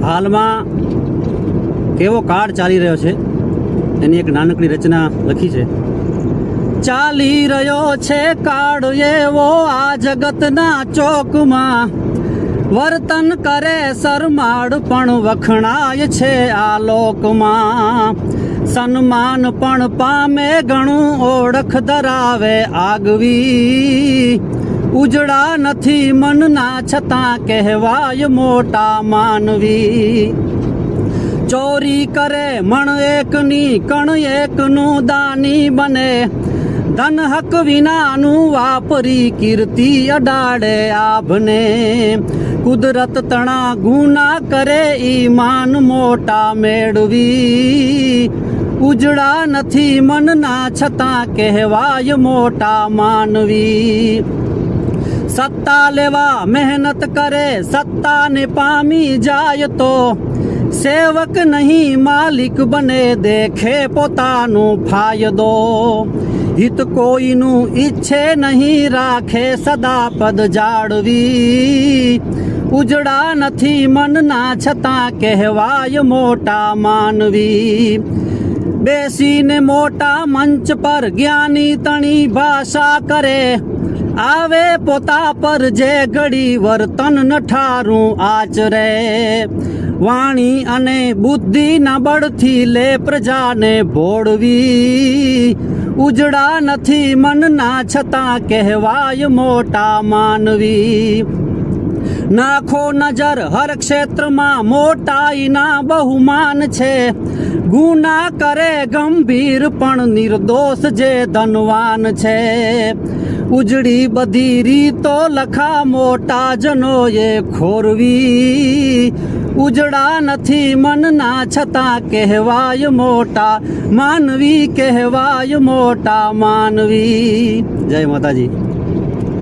હાલમાં કેવો કાળ ચાલી રહ્યો છે એની એક નાનકડી રચના લખી છે। ચાલી રહ્યો છે કાળ એવો આ જગતના ચોકમાં, વર્તન કરે શરમાળ પણ વખણાય છે આ લોકમાં। સન્માન પણ પામે ઘણું ઓળખ ધરાવે આગવી, ઉજળા નથી મનના છતાં કહેવાય મોટા માનવી। ચોરી કરે મણ એકની કણ એકનું દાની બને, ધન હક વિનાનું વાપરી કીર્તિ અડાડે આભને। કુદરત તણા ગુના કરે ઈમાન મોટા મેળવી, ઉજળા નથી મનના છતાં કહેવાય મોટા માનવી। સત્તા લેવા મહેનત કરે સત્તાને પામી જાય તો, સેવક નહીં માલિક બને દેખે પોતાનો ફાયદો। હિત કોઈનું ઈચ્છે નહીં રાખે સદા પદ જાળવી, ઉજળા નથી મનના છતાં કહેવાય મોટા માનવી। બેસીને મોટા મંચ પર જ્ઞાની તણી ભાષા કરે, આવે પોતા પર જે ઘડી વર્તન નઠારું આચરે। વાણી અને બુદ્ધિના બળથી લે પ્રજાને ભોળવી, ઉજળા નથી મનના છતાં કહેવાય મોટા માનવી। નાખો નજર હર ક્ષેત્રમાં મોટાઈના બહુમાન છે, ગુના કરે ગંભીર પણ નિર્દોષ જે ધનવાન છે। ઉજળી બધી રીતો લખા મોટા જનોએ ખોરવી, ઉજળા નથી મનના છતાં કહેવાય મોટા માનવી, કહેવાય મોટા માનવી। જય માતાજી।